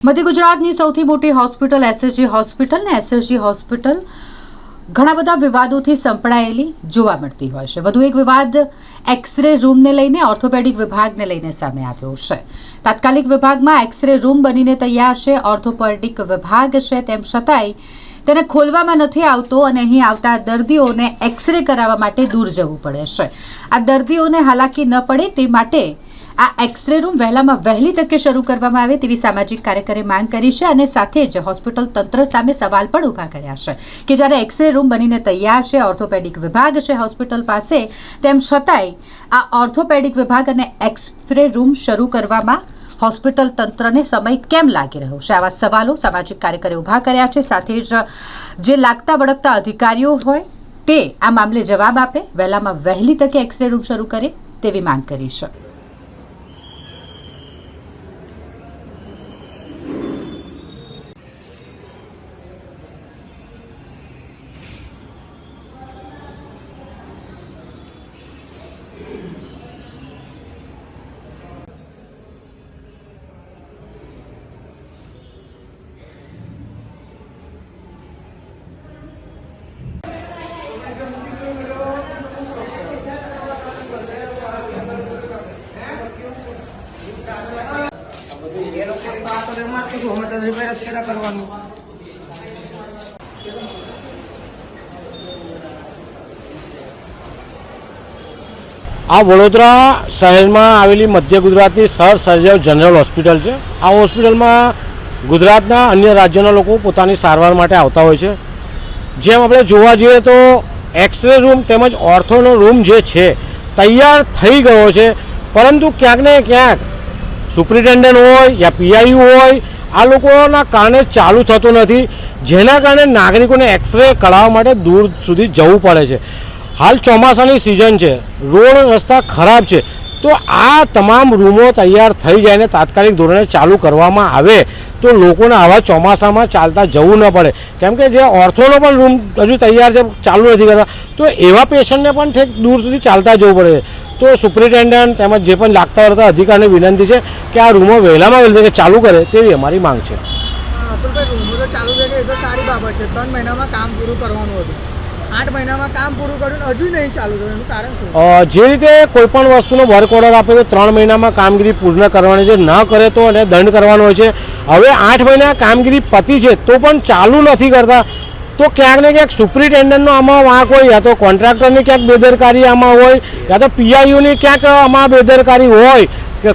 મધ્ય ગુજરાતની સૌથી મોટી હોસ્પિટલ એસએસજી હોસ્પિટલ ને એસએસજી હોસ્પિટલ ઘણા બધા વિવાદોથી સંપડાયેલી જોવા મળતી હોય છે। વધુ એક વિવાદ એક્સરે રૂમને લઈને ઓર્થોપેડિક વિભાગને લઈને સામે આવ્યો છે। તાત્કાલિક વિભાગમાં એક્સરે રૂમ બનીને તૈયાર છે। ઓર્થોપેડિક વિભાગ છે તેમ છતાંય તેને ખોલવામાં નથી આવતો અને અહીં આવતા દર્દીઓને એક્સરે કરાવવા માટે દૂર જવું પડે છે। આ દર્દીઓને હાલાકી ન પડે તે માટે આ એક્સરે રૂમ વહેલામાં વહેલી તકે શરૂ કરવામાં આવે તેવી સામાજિક કાર્યકરે માંગ કરી છે અને સાથે જ હોસ્પિટલ તંત્ર સામે સવાલ પણ ઊભા કર્યા છે કે જ્યારે એક્સરે રૂમ બનીને તૈયાર છે, ઓર્થોપેડિક વિભાગ છે હોસ્પિટલ પાસે, તેમ છતાંય આ ઓર્થોપેડિક વિભાગ અને એક્સરે રૂમ શરૂ કરવામાં હોસ્પિટલ તંત્રને સમય કેમ લાગી રહ્યો છે? આવા સવાલો સામાજિક કાર્યકરે ઊભા કર્યા છે। સાથે જ જે લાગતા વળગતા અધિકારીઓ હોય તે આ મામલે જવાબ આપે, વહેલામાં વહેલી તકે એક્સરે રૂમ શરૂ કરે તેવી માંગ કરી છે। આ વડોદરા શહેરમાં આવેલી મધ્ય ગુજરાતની સર સર્જન જનરલ હોસ્પિટલ છે। આ હોસ્પિટલમાં ગુજરાતના અન્ય રાજ્યોના લોકો પોતાની સારવાર માટે આવતા હોય છે। જેમ આપણે જોવા જઈએ તો એક્સરે રૂમ તેમજ ઓર્થોનો રૂમ જે છે તૈયાર થઈ ગયો છે, પરંતુ ક્યાંક ને ક્યાંક સુપ્રિન્ટેન્ડન્ટ હોય યા પીઆઈયુ હોય આ લોકોના કારણે ચાલુ થતું નથી, જેના કારણે નાગરિકોને એક્સરે કઢાવવા માટે દૂર સુધી જવું પડે છે। હાલ ચોમાસાની સિઝન છે, રોડ રસ્તા ખરાબ છે, તો આ તમામ રૂમો તૈયાર થઈ જાય ને તાત્કાલિક ધોરણે ચાલુ કરવામાં આવે તો લોકોને આવા ચોમાસામાં ચાલતા જવું ન પડે। કેમ કે જે ઓર્થોનો પણ રૂમ હજુ તૈયાર છે, ચાલુ નથી કરતા, તો એવા પેશન્ટને પણ ઠેક દૂર સુધી ચાલતા જવું પડે। તો સુપ્રિન્ટેન્ડન્ટ તેમજ જે પણ લાગતા વળગતા અધિકારીને વિનંતી છે કે આ રૂમો વહેલામાં વહેલી તકે ચાલુ કરે તેવી અમારી માંગ છે। રૂમો તો ચાલુ થઈ ગઈ એ તો સારી બાબત છે। 3 મહિનામાં કામ પૂરું કરવાનું હતું, 8 મહિનામાં કામ પૂરું કર્યું હજુ નહીં ચાલુ થયું, એનું કારણ શું? જે રીતે કોઈપણ વસ્તુનો વર્ક ઓર્ડર આપે તો 3 મહિનામાં કામગીરી પૂર્ણ કરવાની છે, ન કરે તો એને દંડ કરવાનો હોય છે। હવે 8 મહિના કામગીરી પતી છે તો પણ ચાલુ નથી કરતા, તો ક્યાંક ને ક્યાંક સુપ્રિન્ટેન્ડન્ટનો આમાં વાંક હોય, યા તો કોન્ટ્રાક્ટરની ક્યાંક બેદરકારી આમાં હોય, યા તો પીઆઈયુની ક્યાંક આમાં બેદરકારી હોય કે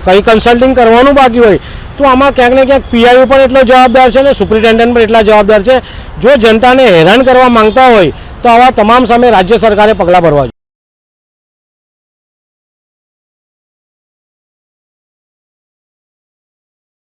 કંઈ કન્સલ્ટિંગ કરવાનું બાકી હોય, તો આમાં ક્યાંક ને ક્યાંક પીઆઈયુ પણ એટલો જવાબદાર છે ને સુપ્રિન્ટેન્ડન્ટ પણ એટલા જવાબદાર છે। જો જનતાને હેરાન કરવા માંગતા હોય તો આવા તમામ સામે રાજ્ય સરકારે પગલાં ભરવા જોઈએ।